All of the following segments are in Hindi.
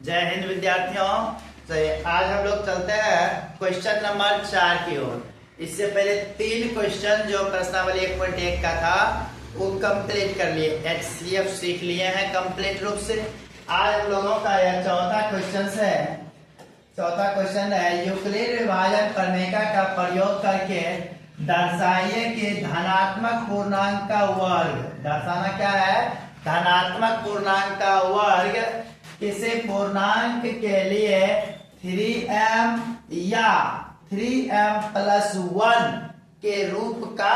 जय हिंद विद्यार्थियों। तो आज हम लोग चलते हैं क्वेश्चन नंबर 4 की ओर। इससे पहले 3 क्वेश्चन जो प्रश्नावली 1.1 का था वो कंप्लीट कर लिए, HCF सीख लिए हैं कंप्लीट रूप से। आज हम लोगों का यह चौथा क्वेश्चन है यूक्लिड विभाजन प्रमेय का प्रयोग करके दर्शाइए कि धनात्मक पूर्णांक का वर्ग, दर्शाना क्या है, धनात्मक पूर्णांक का वर्ग किसी पूर्णांक के लिए 3m या 3m+1 के रूप का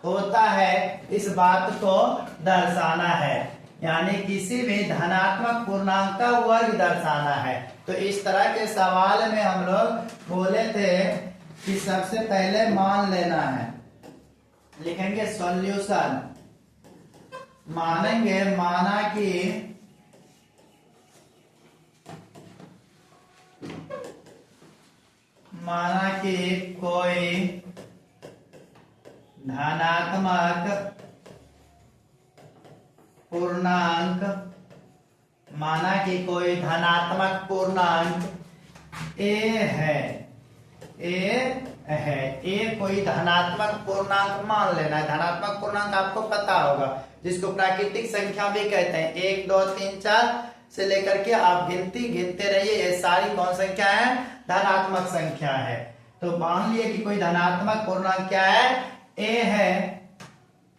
होता है, इस बात को दर्शाना है। यानी किसी भी धनात्मक पूर्णांक का वर्ग दर्शाना है। तो इस तरह के सवाल में हम लोग बोले थे कि सबसे पहले मान लेना है, लिखेंगे सॉल्यूशन, मानेंगे माना कि कोई धनात्मक पूर्णांक, माना कि कोई धनात्मक पूर्णांक a है, a कोई धनात्मक पूर्णांक मान लेना है। धनात्मक पूर्णांक आपको पता होगा, जिसको प्राकृतिक संख्या भी कहते हैं। 1 2 3 4 से लेकर के आप गिनते रहिए, ये सारी कौन संख्या है, धनात्मक संख्या है। तो मान लिए कि कोई धनात्मक पूर्णांक क्या है, a है,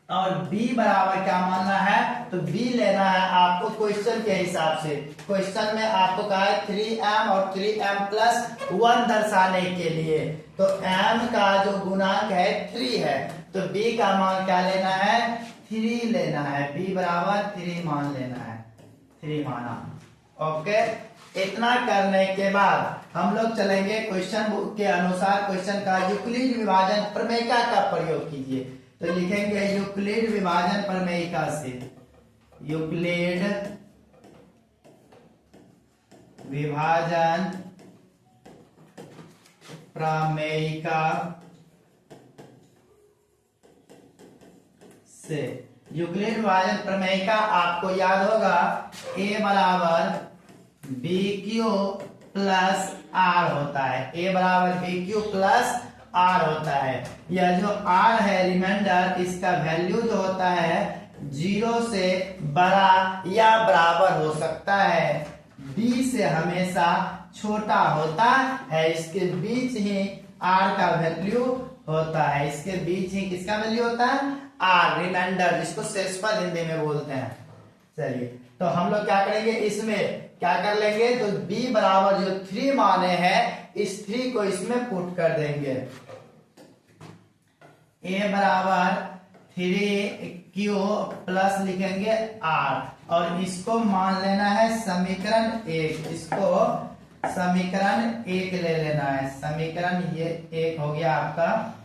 और b बराबर क्या मानना है, तो b लेना है आपको क्वेश्चन के हिसाब से। क्वेश्चन में आपको कहा है 3m और 3m+1 दर्शाने के लिए, तो m का जो गुणांक है 3 है, तो b का मान क्या लेना है, 3 लेना है। b बराबर 3 मान लेना है, 3 माना। ओके, इतना करने के बाद हम लोग चलेंगे क्वेश्चन बुक के अनुसार क्वेश्चन का यूक्लिड विभाजन प्रमेय का प्रयोग कीजिए। तो लिखेंगे यूक्लिड विभाजन प्रमेयिका से, यूक्लिड विभाजन प्रमेयिका से। यूक्लिड विभाजन प्रमेयिका आपको याद होगा, a बराबर BQ प्लस R होता है, a बराबर BQ प्लस R होता है। यह जो R है रिमाइंडर, इसका वैल्यू जो होता है 0 से बड़ा या बराबर हो सकता है, B से हमेशा छोटा होता है। इसके बीच ही R का वैल्यू होता है, इसके बीच ही किसका वैल्यू होता है, R रिमाइंडर, जिसको शेषफल हिंदी में बोलते हैं। चलिए, तो हम लोग क्या करेंगे, इसमें क्या कर लेंगे, तो b बराबर जो 3 माने हैं, इस 3 को इसमें पुट कर देंगे। a बराबर 3q प्लस लिखेंगे r, और इसको मान लेना है समीकरण 1, इसको समीकरण 1 ले लेना है। समीकरण ये 1 हो गया आपका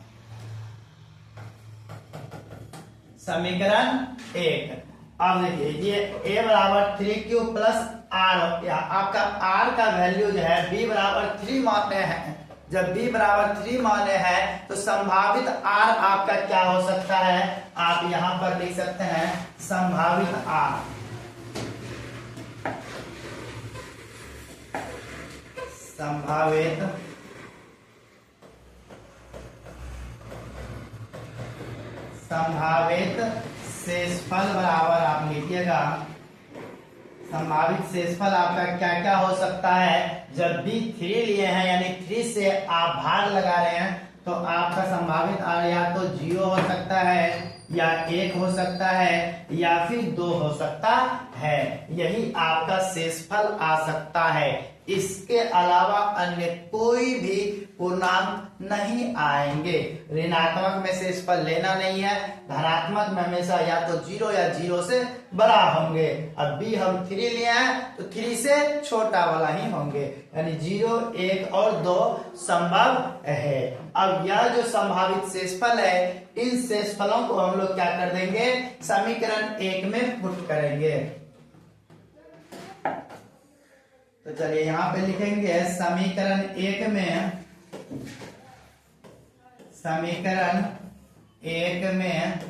समीकरण 1। अब देखिए, ये a बराबर 3q प्लस r, आपका r का वैल्यू जो है b बराबर 3 माने हैं। जब b बराबर 3 माने हैं, तो संभावित r आपका क्या हो सकता है, आप यहां पर लिख सकते हैं संभावित r, संभावित शेषफल बराबर आप लिखिएगा, संभावित शेषफल आपका क्या क्या हो सकता है। जब भी 3 लिए हैं, यानी 3 से आप भाग लगा रहे हैं, तो आपका संभावित r या तो 0 हो सकता है, या 1 हो सकता है, या फिर 2 हो सकता है। यही आपका शेषफल आ सकता है, इसके अलावा अन्य कोई भी पूर्णांक नहीं आएंगे। ऋणात्मक में शेषफल लेना नहीं है, धनात्मक में हमेशा या तो 0 या 0 से बड़ा होंगे। अब b हम 3 लिए हैं, तो 3 से छोटा वाला ही होंगे, यानी 0 1 और 2 संभव है। अब यह जो संभावित शेषफल है, इन शेषफलों को हम लोग क्या कर देंगे, समीकरण 1 में पुट करेंगे। तो चलिए यहाँ पे लिखेंगे समीकरण 1 में, समीकरण 1 में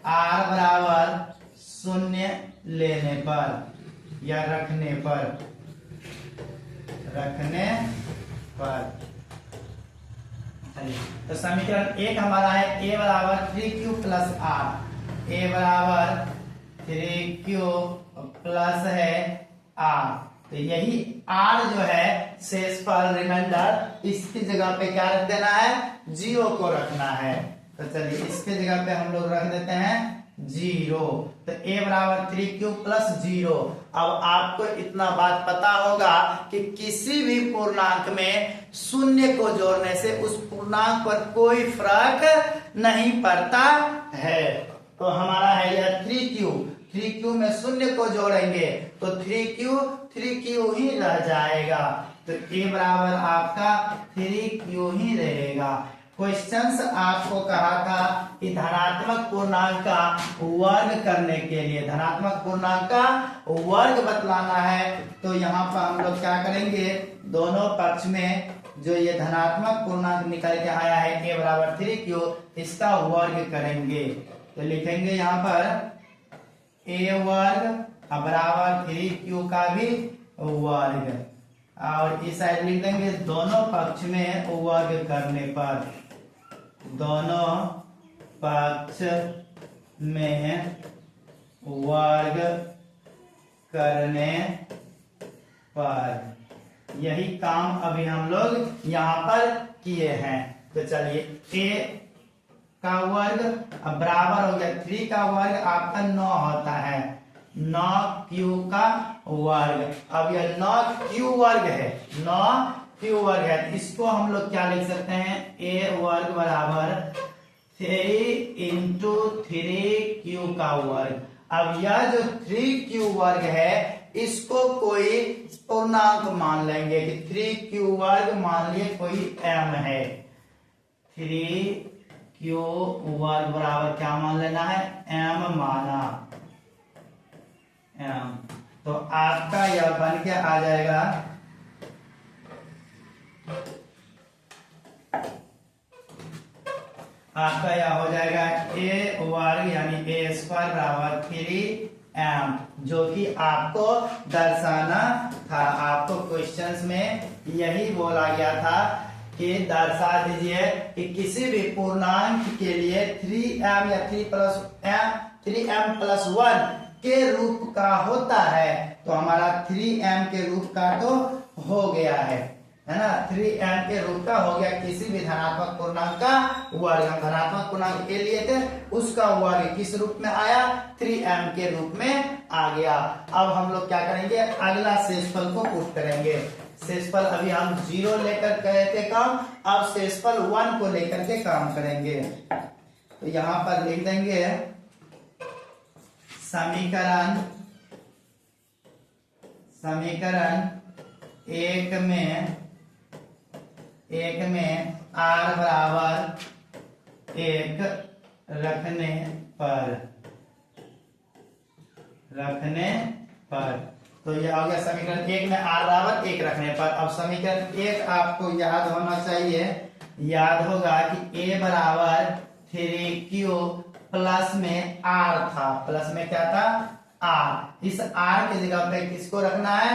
r बराबर 0 लेने पर, या रखने पर, रखने पर। तो समीकरण एक हमारा है a बराबर 3q प्लस r, a बराबर 3q प्लस है r। तो यही r जो है शेषफल रिमाइंडर, इसकी जगह पे क्या रख देना है, 0 को रखना है। तो चलिए इसके जगह पे हम लोग रख देते हैं 0। तो a बराबर 3q प्लस 0। अब आपको इतना बात पता होगा कि किसी भी पूर्णांक में शून्य को जोड़ने से उस पूर्णांक पर कोई फर्क नहीं पड़ता है। तो हमारा है यह 3q, 3q में शून्य को जोड़ेंगे तो 3q ही रह जाएगा। तो a बराबर आपका 3q ही रहेगा। क्वेश्चंस आपको कहा था कि धनात्मक पूर्णांक का वर्ग करने के लिए, धनात्मक पूर्णांक का वर्ग बतलाना है। तो यहाँ पर हम लोग क्या करेंगे, दोनों पक्ष में जो ये धनात्मक पूर्णांक निकल के आया है a बराबर 3q, इसका वर्ग करेंगे। तो लिखेंगे यहाँ पर a वर्ग बराबर 3q का भी वर्ग, और इस साइड लिख देंगे दोनों पक्ष में वर्ग करने पर, दोनों पक्ष में वर्ग करने पर। यही काम अभी हम लोग यहाँ पर किए हैं। तो चलिए a का वर्ग अब बराबर हो गया 3 का वर्ग आपका 9 होता है, 9q का वर्ग। अब यह 9q वर्ग है, 9q वर्ग है। इसको हम लोग क्या लिख सकते हैं, a वर्ग बराबर 3 इंटू 3q का वर्ग। अब यह जो 3q वर्ग है इसको कोई पूर्णांक मान लेंगे कि 3q वर्ग मान लिए कोई m है, 3q वर्ग बराबर क्या मान लेना है, m माना, m। तो आपका यह बन के आ जाएगा आपका यह हो जाएगा a वर्ग यानी a स्क्वायर बराबर 3m, जो कि आपको दर्शाना था। आपको क्वेश्चंस में यही बोला गया था कि दर्शा दीजिए कि किसी भी पूर्णांक के लिए 3m या 3m प्लस 1 के रूप का होता है। तो हमारा 3m के रूप का तो हो गया है ना, 3m के रूप का हो गया किसी भी धनात्मक पूर्णांक का वर्ग। हम धनात्मक पूर्णांक के लिए थे, उसका वर्ग किस रूप में आया, 3m के रूप में आ गया। अब हम लोग क्या करेंगे, अगला शेषफल को पुट करेंगे। शेषफल अभी हम 0 लेकर गए थे काम, अब शेषफल 1 को लेकर के काम करेंगे। तो यहाँ पर लिख देंगे समीकरण एक में r बराबर 1 रखने पर। तो यह हो गया समीकरण 1 में r बराबर 1 रखने पर। अब समीकरण 1 आपको याद होना चाहिए, याद होगा कि a बराबर 3q प्लस में r था, प्लस में क्या था, r। इस r की जगह पे किसको रखना है,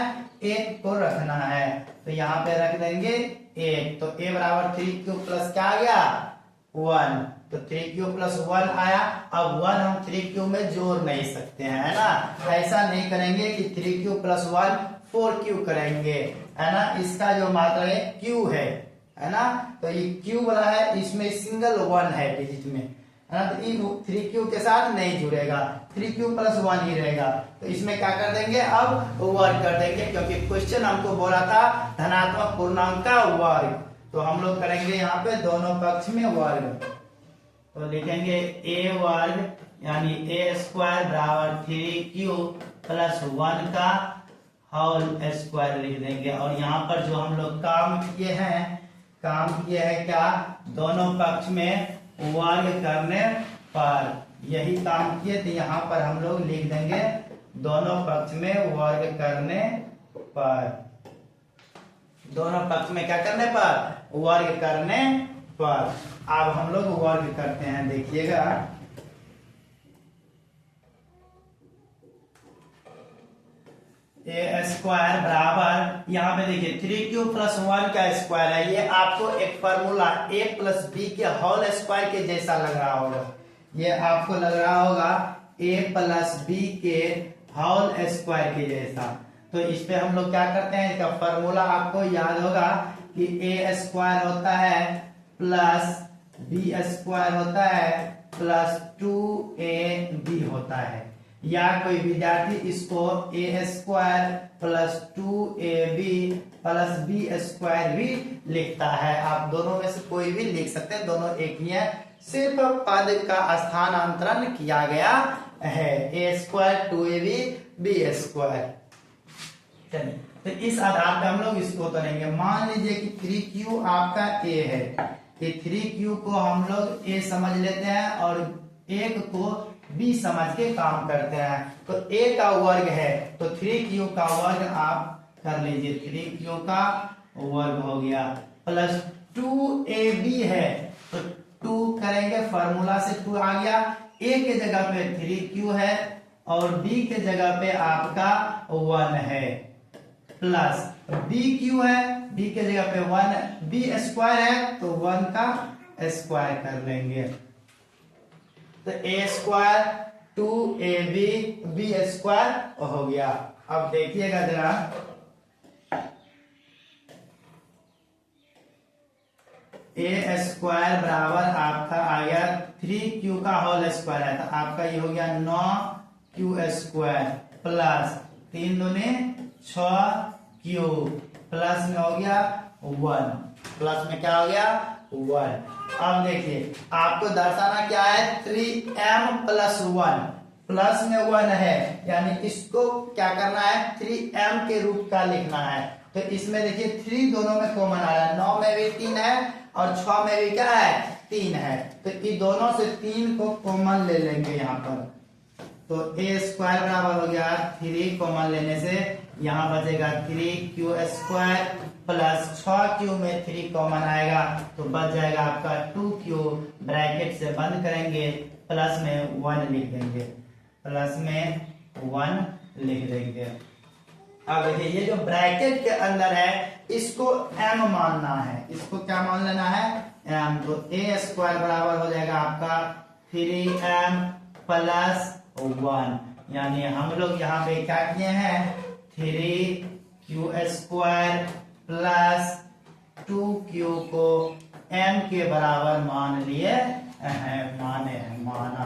1 को रखना है। तो यहाँ पे रख देंगे 1। तो a बराबर 3q प्लस क्या आ गया, 1। तो 3q प्लस 1 आया। अब 1 हम 3q में जोड़ नहीं सकते हैं, है ना। ऐसा नहीं करेंगे कि 3q प्लस 1 4q करेंगे, है ना। इसका जो मात्रा है q है ना। तो ये q वाला है, इसमें सिंगल 1 है डिजिट में, है ना। तो 3q के साथ नहीं जुड़ेगा, 3q प्लस 1 ही रहेगा। तो इसमें क्या कर देंगे, अब वर्ग कर देंगे, क्योंकि क्वेश्चन हमको बोला था धनात्मक पूर्णांक का वर्ग। तो हम लोग करेंगे यहाँ पे दोनों पक्ष में वर्ग। तो लिखेंगे a वर्ग यानी a स्क्वायर बराबर 3q प्लस 1 का होल स्क्वायर लिख देंगे। और यहाँ पर जो हम लोग काम किए हैं क्या, दोनों पक्ष में वर्ग करने पर, यही काम किए थे। यहाँ पर हम लोग लिख देंगे दोनों पक्ष में वर्ग करने पर, दोनों पक्ष में क्या करने पर, वर्ग करने पर। अब हम लोग वर्ग करते हैं, देखिएगा। ए स्क्वायर बराबर, यहाँ पे देखिए 3q प्लस 1 का स्क्वायर है। ये आपको एक फॉर्मूला a प्लस बी के होल स्क्वायर के जैसा लग रहा होगा। ये आपको लग रहा होगा a प्लस बी के होल स्क्वायर के जैसा। तो इस पे हम लोग क्या करते हैं, इसका फॉर्मूला आपको याद होगा कि a स्क्वायर होता है प्लस बी स्क्वायर होता है प्लस 2ab होता है। या कोई विद्यार्थी इसको a square plus 2ab plus b square भी लिखता है। आप दोनों में से कोई भी लिख सकते हैं, दोनों एक ही है, सिर्फ पद का स्थानांतरण किया गया है। ए स्क्वायर 2ab बी स्क्वायर। चलिए तो इस आधार पे हम लोग इसको करेंगे। मान लीजिए कि 3q आपका a है, ये 3q को हम लोग a समझ लेते हैं और 1 को b समझ के काम करते हैं। तो a का वर्ग है तो 3q का वर्ग आप कर लीजिए, 3q का वर्ग हो गया प्लस 2ab है तो 2 करेंगे, फॉर्मूला से 2 आ गया। a के जगह पे 3q है और b के जगह पे आपका 1 है प्लस bq है, b के जगह पे 1, b स्क्वायर है तो 1 का स्क्वायर कर लेंगे। तो a square 2ab b square हो गया। अब देखिएगा जरा, a स्क्वायर बराबर आपका आ गया 3q का होल स्क्वायर है तो आपका ये हो गया 9q स्क्वायर प्लस 3 दूनी 6q प्लस में हो गया 1, प्लस में क्या हो गया 1। अब देखिए आपको दर्शाना क्या है, 3m प्लस 1, प्लस में 1 है यानी इसको क्या करना है 3m के रूप का लिखना है। तो इसमें देखिए 3 दोनों में कॉमन आ रहा है, 9 में भी 3 है और 6 में भी क्या है 3 है, तो ये दोनों से 3 को कॉमन ले लेंगे यहाँ पर। तो a स्क्वायर बराबर हो गया 3, कॉमन लेने से यहाँ बचेगा 3q स्क्वायर प्लस 6q में 3 कॉमन आएगा तो बच जाएगा आपका 2q, ब्रैकेट से बंद करेंगे प्लस में 1 लिख देंगे, प्लस में 1 लिख देंगे। अब देखिए ये जो ब्रैकेट के अंदर है इसको m मानना है, इसको क्या मान लेना है m। तो a स्क्वायर बराबर हो जाएगा आपका 3m प्लस 1, यानी हम लोग यहाँ पे क्या किए हैं 3q स्क्वायर प्लस 2q को m के बराबर मान लिए हैं, माना।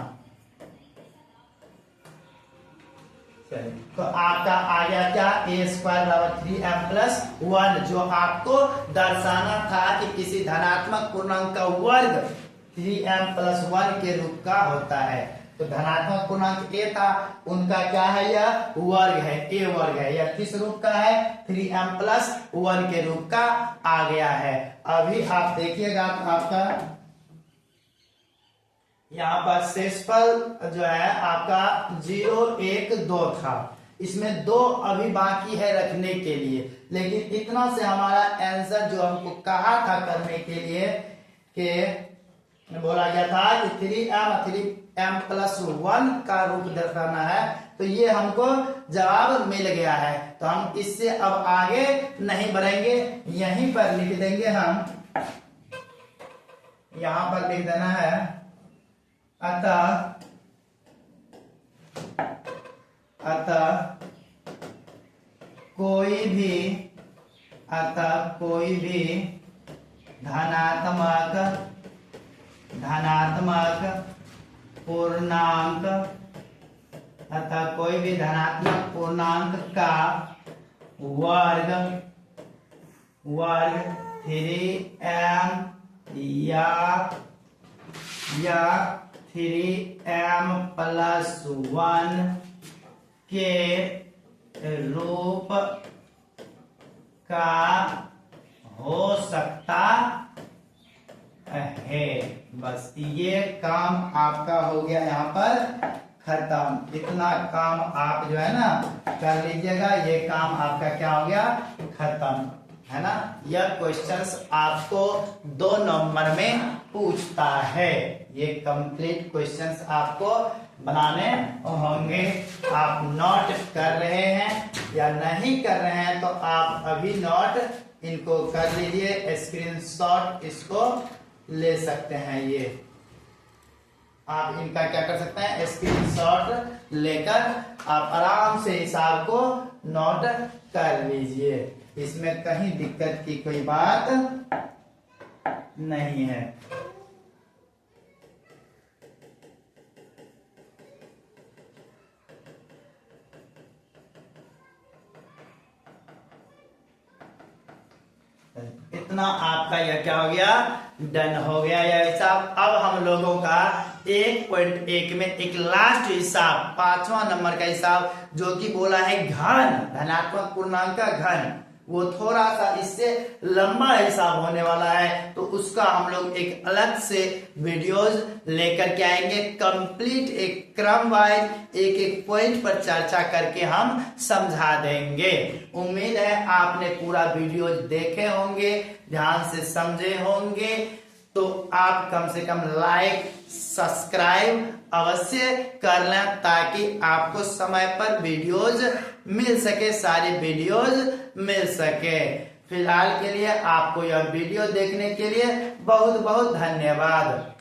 तो आपका आ गया क्या a स्क्वायर बराबर 3m प्लस 1, जो आपको दर्शाना था कि किसी धनात्मक पूर्णांक का वर्ग 3m प्लस 1 के रूप का होता है। तो धनात्मक पूर्णांक a था, उनका क्या है यह वर्ग है, a वर्ग है। यह किस रूप का है 3m प्लस 1 के रूप का आ गया है। अभी आप देखिएगा आपका यहाँ पर शेषफल जो है आपका 0, 1, 2 था, इसमें 2 अभी बाकी है रखने के लिए, लेकिन इतना से हमारा आंसर जो हमको कहा था करने के लिए कि बोला गया था कि 3m प्लस 1 का रूप दर्शाना है, तो ये हमको जवाब मिल गया है। तो हम इससे अब आगे नहीं बढ़ेंगे, यहीं पर लिख देंगे हम, यहां पर लिख देना है अतः कोई भी धनात्मक पूर्णांक का वर्ग 3m या 3m प्लस 1 के रूप का हो सकता है। बस ये काम आपका हो गया यहाँ पर खत्म। इतना काम आप जो है ना कर लीजिएगा, ये काम आपका क्या हो गया खत्म, है ना। यह क्वेश्चंस आपको 2 नंबर में पूछता है, ये कंप्लीट क्वेश्चंस आपको बनाने होंगे। आप नोट कर रहे हैं या नहीं कर रहे हैं तो आप अभी नोट इनको कर लीजिए, स्क्रीनशॉट इसको ले सकते हैं। ये आप इनका क्या कर सकते हैं, स्क्रीनशॉट लेकर आप आराम से हिसाब को नोट कर लीजिए। इसमें कहीं दिक्कत की कोई बात नहीं है। इतना आपका यह क्या हो गया, डन हो गया यह हिसाब। अब हम लोगों का 1.1 में एक लास्ट हिसाब, 5वां नंबर का हिसाब जो कि बोला है घन, धनात्मक पूर्णांक का घन, वो थोड़ा सा इससे लंबा हिसाब होने वाला है, तो उसका हम लोग एक अलग से वीडियोस लेकर के आएंगे। कंप्लीट एक क्रम वाइज एक एक पॉइंट पर चर्चा करके हम समझा देंगे। उम्मीद है आपने पूरा वीडियो देखे होंगे, ध्यान से समझे होंगे, तो आप कम से कम लाइक सब्सक्राइब अवश्य कर लें ताकि आपको समय पर वीडियोज मिल सके, सारी वीडियोज मिल सके। फिलहाल के लिए आपको यह वीडियो देखने के लिए बहुत बहुत धन्यवाद।